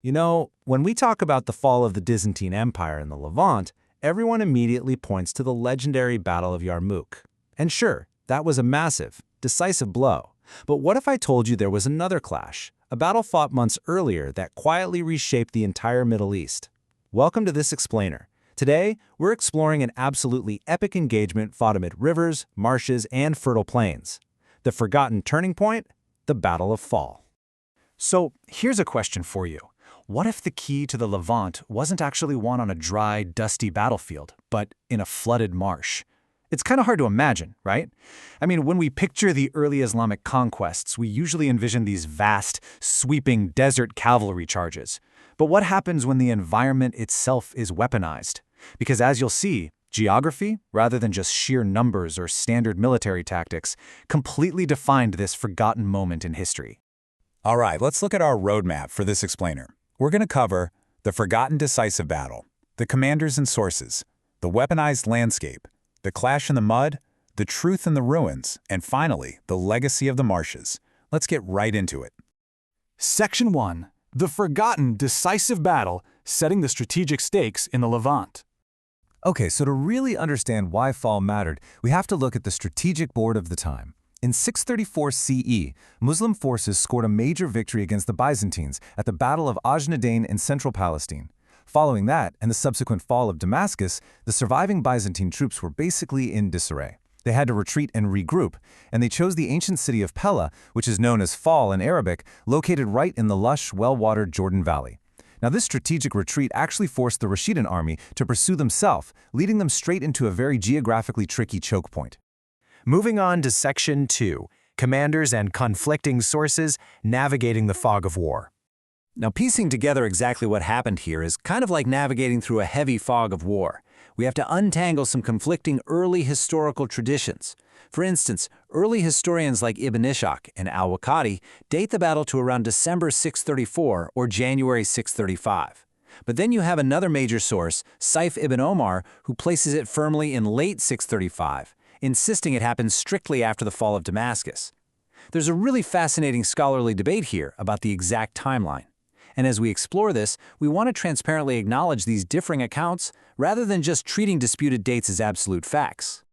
You know, when we talk about the fall of the Byzantine Empire in the Levant, everyone immediately points to the legendary Battle of Yarmouk. And sure, that was a massive, decisive blow. But what if I told you there was another clash, a battle fought months earlier that quietly reshaped the entire Middle East? Welcome to this explainer. Today, we're exploring an absolutely epic engagement fought amid rivers, marshes, and fertile plains. The forgotten turning point? The Battle of Fahl. So here's a question for you. What if the key to the Levant wasn't actually won on a dry, dusty battlefield, but in a flooded marsh? It's kind of hard to imagine, right? I mean, when we picture the early Islamic conquests, we usually envision these vast, sweeping desert cavalry charges. But what happens when the environment itself is weaponized? Because as you'll see, geography, rather than just sheer numbers or standard military tactics, completely defined this forgotten moment in history. All right, let's look at our roadmap for this explainer. We're going to cover the forgotten decisive battle, the commanders and sources, the weaponized landscape, the clash in the mud, the truth in the ruins, and finally, the legacy of the marshes. Let's get right into it. Section 1. The forgotten decisive battle, setting the strategic stakes in the Levant. Okay, so to really understand why Fahl mattered, we have to look at the strategic board of the time. In 634 CE, Muslim forces scored a major victory against the Byzantines at the Battle of Ajnadain in central Palestine. Following that, and the subsequent fall of Damascus, the surviving Byzantine troops were basically in disarray. They had to retreat and regroup, and they chose the ancient city of Pella, which is known as Fahl in Arabic, located right in the lush, well-watered Jordan Valley. Now, this strategic retreat actually forced the Rashidun army to pursue them south, leading them straight into a very geographically tricky choke point. Moving on to Section 2, Commanders and Conflicting Sources, Navigating the Fog of War. Now, piecing together exactly what happened here is kind of like navigating through a heavy fog of war. We have to untangle some conflicting early historical traditions. For instance, early historians like Ibn Ishaq and al-Walid date the battle to around December 634 or January 635. But then you have another major source, Saif ibn Omar, who places it firmly in late 635, insisting it happened strictly after the fall of Damascus. There's a really fascinating scholarly debate here about the exact timeline. And as we explore this, we want to transparently acknowledge these differing accounts rather than just treating disputed dates as absolute facts.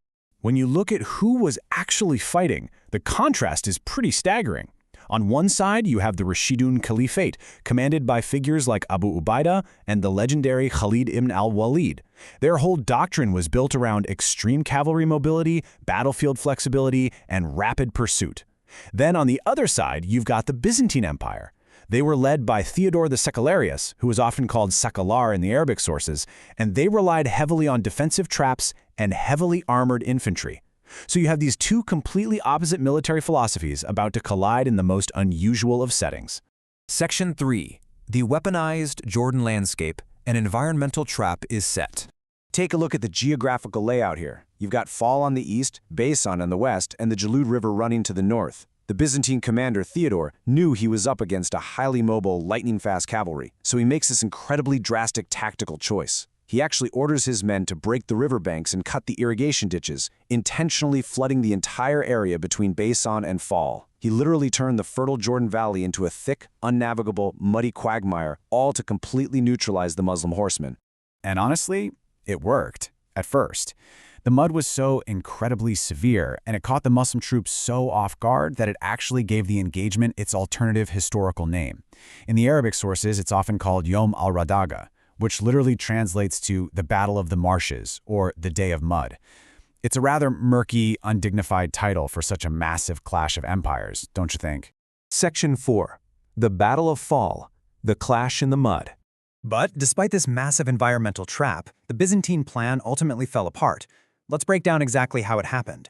When you look at who was actually fighting, the contrast is pretty staggering. On one side, you have the Rashidun Caliphate, commanded by figures like Abu Ubaidah and the legendary Khalid ibn al-Walid. Their whole doctrine was built around extreme cavalry mobility, battlefield flexibility, and rapid pursuit. Then on the other side, you've got the Byzantine Empire. They were led by Theodore the Secellarius, who was often called Sakalar in the Arabic sources, and they relied heavily on defensive traps and heavily armored infantry. So you have these two completely opposite military philosophies about to collide in the most unusual of settings. Section 3. The weaponized Jordan landscape, an environmental trap is set. Take a look at the geographical layout here. You've got Fahl on the east, Baisan on the west, and the Jalud River running to the north. The Byzantine commander Theodore knew he was up against a highly mobile, lightning-fast cavalry, so he makes this incredibly drastic tactical choice. He actually orders his men to break the riverbanks and cut the irrigation ditches, intentionally flooding the entire area between Baisan and Fahl. He literally turned the fertile Jordan Valley into a thick, unnavigable, muddy quagmire, all to completely neutralize the Muslim horsemen. And honestly, it worked, at first. The mud was so incredibly severe, and it caught the Muslim troops so off guard that it actually gave the engagement its alternative historical name. In the Arabic sources, it's often called Yom al-Radaga, which literally translates to the Battle of the Marshes, or the Day of Mud. It's a rather murky, undignified title for such a massive clash of empires, don't you think? Section 4. The Battle of Fahl, the Clash in the Mud. But despite this massive environmental trap, the Byzantine plan ultimately fell apart. Let's break down exactly how it happened.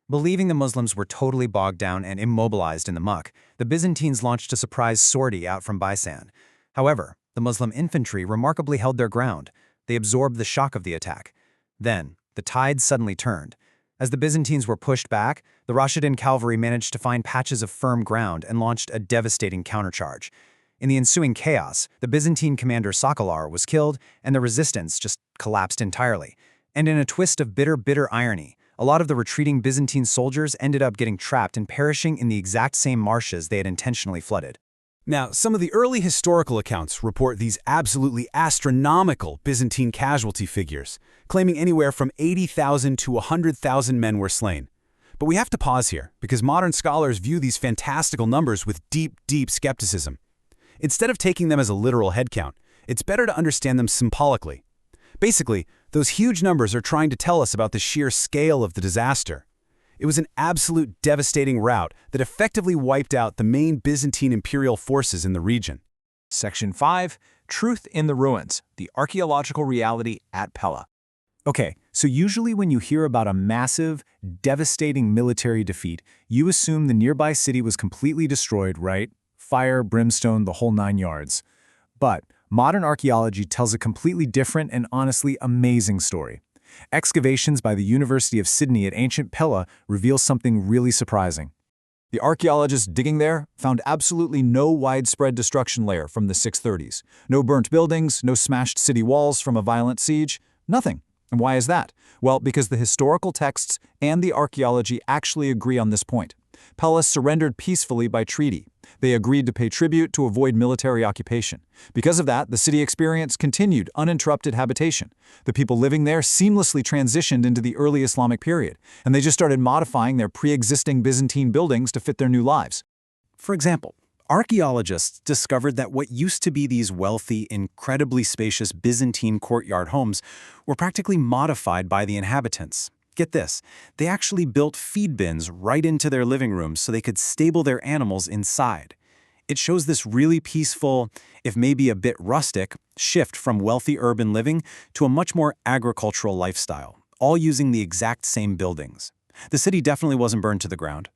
Believing the Muslims were totally bogged down and immobilized in the muck, the Byzantines launched a surprise sortie out from Baisan. However, the Muslim infantry remarkably held their ground. They absorbed the shock of the attack. Then, the tide suddenly turned. As the Byzantines were pushed back, the Rashidun cavalry managed to find patches of firm ground and launched a devastating countercharge. In the ensuing chaos, the Byzantine commander Sakalar was killed, and the resistance just collapsed entirely. And in a twist of bitter irony, a lot of the retreating Byzantine soldiers ended up getting trapped and perishing in the exact same marshes they had intentionally flooded. Now, some of the early historical accounts report these absolutely astronomical Byzantine casualty figures, claiming anywhere from 80,000 to 100,000 men were slain. But we have to pause here, because modern scholars view these fantastical numbers with deep, deep skepticism. Instead of taking them as a literal headcount, it's better to understand them symbolically. Basically, those huge numbers are trying to tell us about the sheer scale of the disaster. It was an absolute devastating rout that effectively wiped out the main Byzantine imperial forces in the region. Section 5, Truth in the Ruins, the Archaeological Reality at Pella. Okay, so usually when you hear about a massive, devastating military defeat, you assume the nearby city was completely destroyed, right? Fire, brimstone, the whole 9 yards. But modern archaeology tells a completely different and honestly amazing story. Excavations by the University of Sydney at ancient Pella reveal something really surprising. The archaeologists digging there found absolutely no widespread destruction layer from the 630s. No burnt buildings, no smashed city walls from a violent siege, nothing. And why is that? Well, because the historical texts and the archaeology actually agree on this point. Pella surrendered peacefully by treaty. They agreed to pay tribute to avoid military occupation. Because of that, the city experienced continued, uninterrupted habitation. The people living there seamlessly transitioned into the early Islamic period, and they just started modifying their pre-existing Byzantine buildings to fit their new lives. For example, archaeologists discovered that what used to be these wealthy, incredibly spacious Byzantine courtyard homes were practically modified by the inhabitants. Get this, they actually built feed bins right into their living rooms so they could stable their animals inside. It shows this really peaceful, if maybe a bit rustic, shift from wealthy urban living to a much more agricultural lifestyle, all using the exact same buildings. The city definitely wasn't burned to the ground.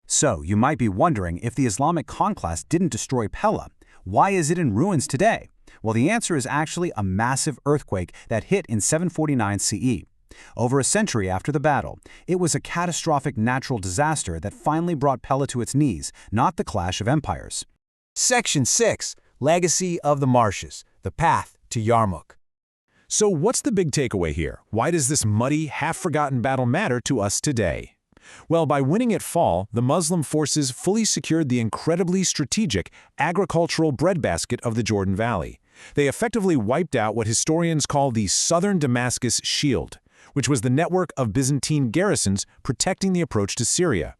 So, you might be wondering, if the Islamic conquest didn't destroy Pella, why is it in ruins today? Well, the answer is actually a massive earthquake that hit in 749 CE. Over a century after the battle, it was a catastrophic natural disaster that finally brought Pella to its knees, not the clash of empires. Section 6, Legacy of the Marshes, the Path to Yarmouk. So what's the big takeaway here? Why does this muddy, half-forgotten battle matter to us today? Well, by winning at Fahl, the Muslim forces fully secured the incredibly strategic agricultural breadbasket of the Jordan Valley. They effectively wiped out what historians call the Southern Damascus Shield, which was the network of Byzantine garrisons protecting the approach to Syria.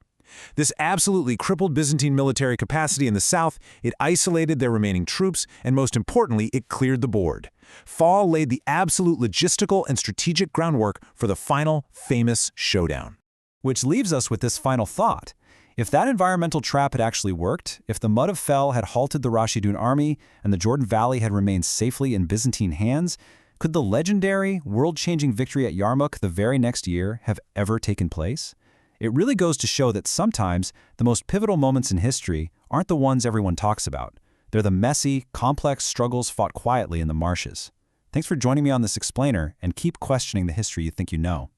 This absolutely crippled Byzantine military capacity in the south, it isolated their remaining troops, and most importantly, it cleared the board. Fahl laid the absolute logistical and strategic groundwork for the final, famous showdown. Which leaves us with this final thought. If that environmental trap had actually worked, if the mud of Fahl had halted the Rashidun army and the Jordan Valley had remained safely in Byzantine hands, could the legendary, world-changing victory at Yarmouk the very next year have ever taken place? It really goes to show that sometimes the most pivotal moments in history aren't the ones everyone talks about. They're the messy, complex struggles fought quietly in the marshes. Thanks for joining me on this explainer, and keep questioning the history you think you know.